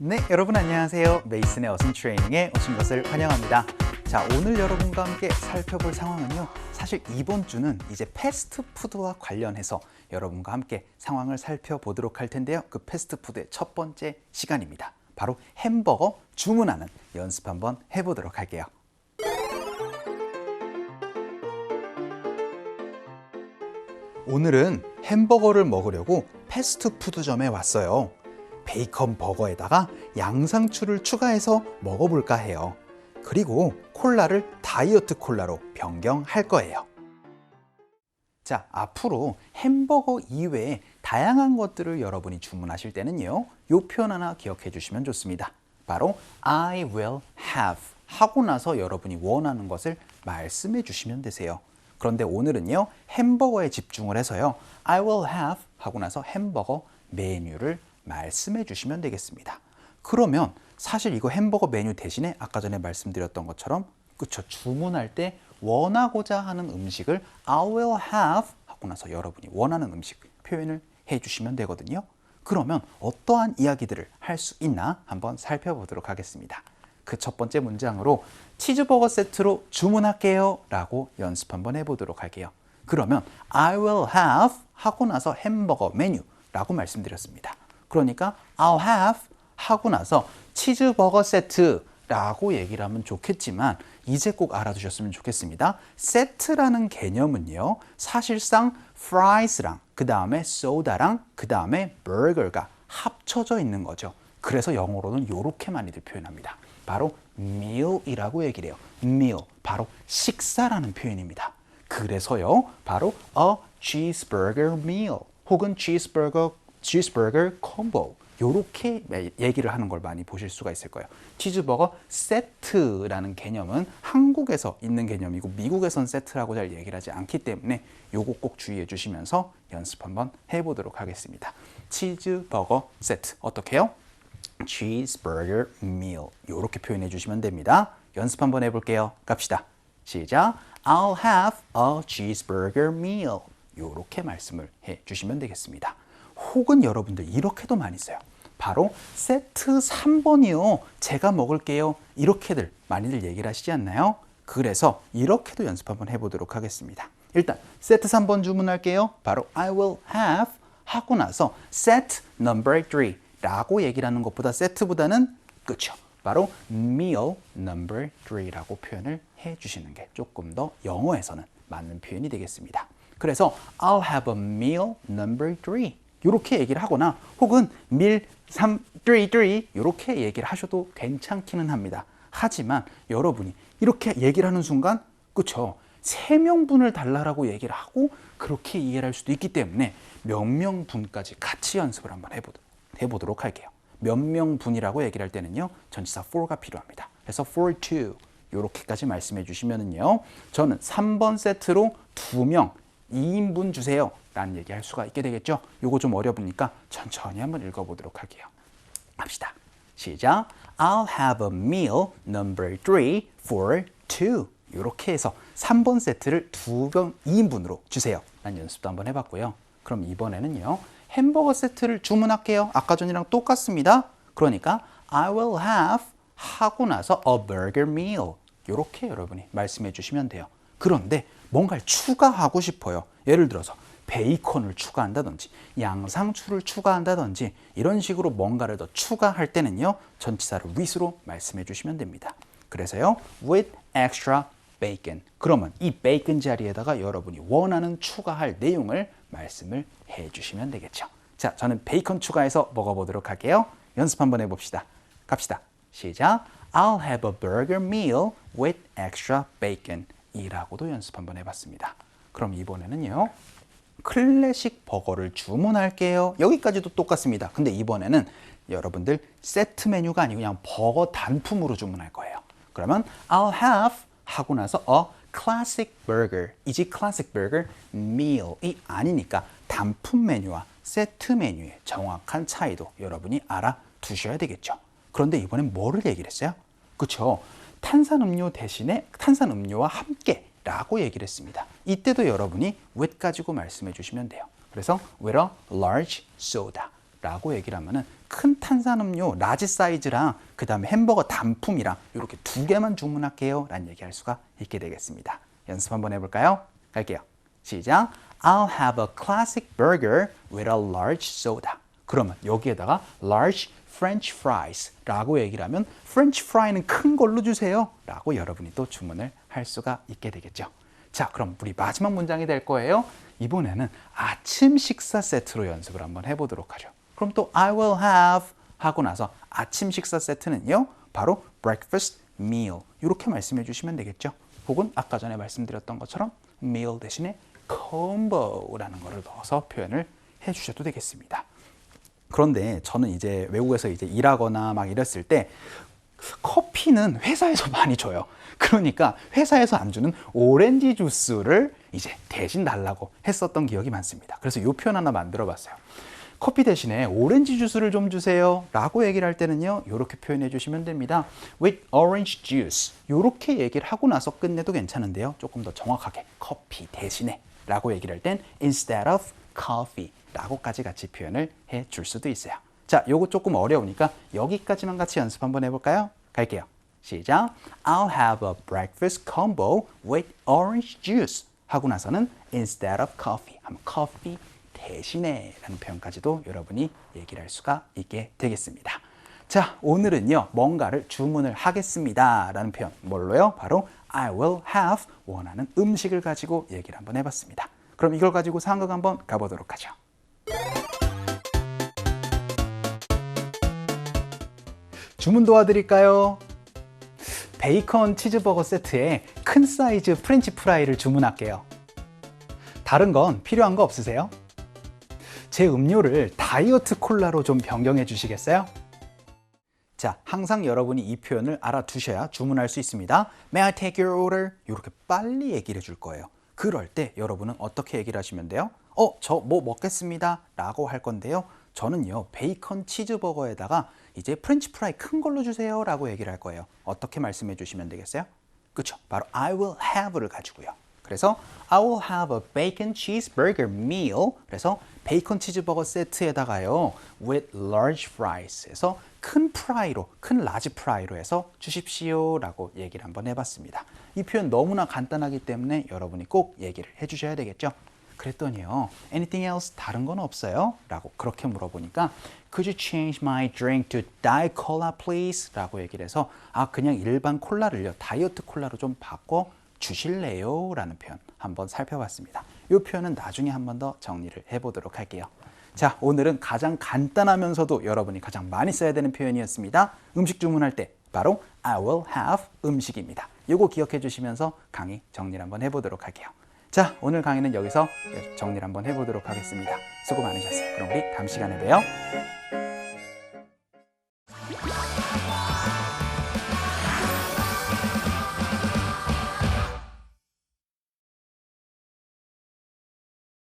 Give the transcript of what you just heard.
네, 여러분 안녕하세요. 메이슨의 어순 트레이닝에 오신 것을 환영합니다. 자, 오늘 여러분과 함께 살펴볼 상황은요. 사실 이번 주는 이제 패스트푸드와 관련해서 여러분과 함께 상황을 살펴보도록 할 텐데요. 그 패스트푸드의 첫 번째 시간입니다. 바로 햄버거 주문하는 연습 한번 해보도록 할게요. 오늘은 햄버거를 먹으려고 패스트푸드점에 왔어요. 베이컨 버거에다가 양상추를 추가해서 먹어볼까 해요. 그리고 콜라를 다이어트 콜라로 변경할 거예요. 자, 앞으로 햄버거 이외에 다양한 것들을 여러분이 주문하실 때는요, 이 표현 하나 기억해 주시면 좋습니다. 바로 I will have 하고 나서 여러분이 원하는 것을 말씀해 주시면 되세요. 그런데 오늘은요, 햄버거에 집중을 해서요, I will have 하고 나서 햄버거 메뉴를 말씀해 주시면 되겠습니다. 그러면 사실 이거 햄버거 메뉴 대신에 아까 전에 말씀드렸던 것처럼 그쵸, 주문할 때 원하고자 하는 음식을 I will have 하고 나서 여러분이 원하는 음식 표현을 해 주시면 되거든요. 그러면 어떠한 이야기들을 할 수 있나 한번 살펴보도록 하겠습니다. 그 첫 번째 문장으로 치즈버거 세트로 주문할게요 라고 연습 한번 해보도록 할게요. 그러면 I will have 하고 나서 햄버거 메뉴 라고 말씀드렸습니다. 그러니까 I'll have 하고 나서 치즈버거 세트라고 얘기를 하면 좋겠지만 이제 꼭 알아두셨으면 좋겠습니다. 세트라는 개념은요, 사실상 프라이스랑 그 다음에 소다랑 그 다음에 버거가 합쳐져 있는 거죠. 그래서 영어로는 이렇게 많이들 표현합니다. 바로 meal이라고 얘기를 해요. meal, 바로 식사라는 표현입니다. 그래서요, 바로 a cheeseburger meal 혹은 cheeseburger 콤보 이렇게 얘기를 하는 걸 많이 보실 수가 있을 거예요. 치즈버거 세트라는 개념은 한국에서 있는 개념이고 미국에선 세트라고 잘 얘기를 하지 않기 때문에 요거 꼭 주의해 주시면서 연습 한번 해보도록 하겠습니다. 치즈버거 세트 어떻게 해요? cheeseburger meal 이렇게 표현해 주시면 됩니다. 연습 한번 해볼게요. 갑시다. 시작. I'll have a cheeseburger meal 이렇게 말씀을 해 주시면 되겠습니다. 혹은 여러분들 이렇게도 많이 써요. 바로 세트 3번이요. 제가 먹을게요. 이렇게들 많이들 얘기를 하시지 않나요? 그래서 이렇게도 연습 한번 해보도록 하겠습니다. 일단 세트 3번 주문할게요. 바로 I will have 하고 나서 set number 3 라고 얘기를 하는 것보다 세트보다는 그쵸, 바로 meal number 3라고 표현을 해주시는 게 조금 더 영어에서는 맞는 표현이 되겠습니다. 그래서 I'll have a meal number 3 이렇게 얘기를 하거나 혹은 meal 3, 3 이렇게 얘기를 하셔도 괜찮기는 합니다. 하지만 여러분이 이렇게 얘기를 하는 순간 그쵸, 3명분을 달라고 얘기를 하고 그렇게 이해를 할 수도 있기 때문에 몇 명분까지 같이 연습을 한번 해보도록 할게요. 몇 명분이라고 얘기를 할 때는요, 전치사 for가 필요합니다. 그래서 for two 이렇게까지 말씀해 주시면은요, 저는 3번 세트로 2명 2인분 주세요 라는 얘기 할 수가 있게 되겠죠. 요거 좀 어려우니까 천천히 한번 읽어보도록 할게요. 합시다. 시작. I'll have a meal number 3 for 2 이렇게 해서 3번 세트를 2인분으로 주세요 라는 연습도 한번 해봤고요. 그럼 이번에는요, 햄버거 세트를 주문할게요. 아까 전이랑 똑같습니다. 그러니까 I will have 하고 나서 a burger meal 이렇게 여러분이 말씀해 주시면 돼요. 그런데 뭔가를 추가하고 싶어요. 예를 들어서 베이컨을 추가한다든지 양상추를 추가한다든지 이런 식으로 뭔가를 더 추가할 때는요, 전치사를 with로 말씀해 주시면 됩니다. 그래서요, with extra bacon. 그러면 이 베이컨 자리에다가 여러분이 원하는 추가할 내용을 말씀을 해 주시면 되겠죠. 자, 저는 베이컨 추가해서 먹어보도록 할게요. 연습 한번 해봅시다. 갑시다. 시작. I'll have a burger meal with extra bacon 이라고도 연습 한번 해봤습니다. 그럼 이번에는요, 클래식 버거를 주문할게요. 여기까지도 똑같습니다. 근데 이번에는 여러분들 세트 메뉴가 아니고 그냥 버거 단품으로 주문할 거예요. 그러면 I'll have 하고 나서 a classic burger 이지 classic burger meal이 아니니까 단품 메뉴와 세트 메뉴의 정확한 차이도 여러분이 알아두셔야 되겠죠. 그런데 이번엔 뭐를 얘기를 했어요? 그쵸? 탄산음료 대신에 탄산음료와 함께 라고 얘기를 했습니다. 이때도 여러분이 with 가지고 말씀해 주시면 돼요. 그래서 with a large soda 라고 얘기를 하면은 큰 탄산음료 라지 사이즈랑 그 다음에 햄버거 단품이랑 이렇게 2개만 주문할게요 라는 얘기할 수가 있게 되겠습니다. 연습 한번 해볼까요? 갈게요. 시작. I'll have a classic burger with a large soda. 그러면 여기에다가 large French fries 라고 얘기를 하면 French fry는 큰 걸로 주세요 라고 여러분이 또 주문을 할 수가 있게 되겠죠. 자, 그럼 우리 마지막 문장이 될 거예요. 이번에는 아침 식사 세트로 연습을 한번 해보도록 하죠. 그럼 또 I will have 하고 나서 아침 식사 세트는요, 바로 breakfast meal 이렇게 말씀해 주시면 되겠죠. 혹은 아까 전에 말씀드렸던 것처럼 meal 대신에 combo라는 거를 넣어서 표현을 해 주셔도 되겠습니다. 그런데 저는 이제 외국에서 이제 일하거나 막 이랬을 때 커피는 회사에서 많이 줘요. 그러니까 회사에서 안 주는 오렌지 주스를 이제 대신 달라고 했었던 기억이 많습니다. 그래서 이 표현 하나 만들어 봤어요. 커피 대신에 오렌지 주스를 좀 주세요 라고 얘기를 할 때는요, 이렇게 표현해 주시면 됩니다. With orange juice 이렇게 얘기를 하고 나서 끝내도 괜찮은데요, 조금 더 정확하게 커피 대신에 라고 얘기를 할 땐 instead of coffee 라고까지 같이 표현을 해 줄 수도 있어요. 자, 요거 조금 어려우니까 여기까지만 같이 연습 한번 해볼까요? 갈게요. 시작. I'll have a breakfast combo with orange juice 하고 나서는 instead of coffee 하면 커피 대신에 라는 표현까지도 여러분이 얘기를 할 수가 있게 되겠습니다. 자, 오늘은요, 뭔가를 주문을 하겠습니다 라는 표현, 뭘로요? 바로 I will have 원하는 음식을 가지고 얘기를 한번 해봤습니다. 그럼 이걸 가지고 상황극 한번 가보도록 하죠. 주문 도와드릴까요? 베이컨 치즈버거 세트에 큰 사이즈 프렌치 프라이를 주문할게요. 다른 건 필요한 거 없으세요? 제 음료를 다이어트 콜라로 좀 변경해 주시겠어요? 자, 항상 여러분이 이 표현을 알아두셔야 주문할 수 있습니다. May I take your order? 이렇게 빨리 얘기를 해줄 거예요. 그럴 때 여러분은 어떻게 얘기를 하시면 돼요? 저 뭐 먹겠습니다 라고 할 건데요, 저는요 베이컨 치즈버거에다가 이제 프렌치 프라이 큰 걸로 주세요 라고 얘기를 할 거예요. 어떻게 말씀해 주시면 되겠어요? 그쵸? 바로 I will have를 가지고요. 그래서 I will have a bacon cheeseburger meal. 그래서 베이컨 치즈버거 세트에다가요 with large fries 해서 큰 프라이로, 큰 라지 프라이로 해서 주십시오 라고 얘기를 한번 해봤습니다. 이 표현 너무나 간단하기 때문에 여러분이 꼭 얘기를 해주셔야 되겠죠. 그랬더니요, anything else? 다른 건 없어요? 라고 그렇게 물어보니까 Could you change my drink to diet cola please? 라고 얘기를 해서 그냥 일반 콜라를요 다이어트 콜라로 좀 바꿔 주실래요? 라는 표현 한번 살펴봤습니다. 이 표현은 나중에 한 번 더 정리를 해보도록 할게요. 자, 오늘은 가장 간단하면서도 여러분이 가장 많이 써야 되는 표현이었습니다. 음식 주문할 때 바로 I will have 음식입니다. 이거 기억해 주시면서 강의 정리를 한번 해보도록 할게요. 자, 오늘 강의는 여기서 정리를 한번 해보도록 하겠습니다. 수고 많으셨어요. 그럼 우리 다음 시간에 봬요.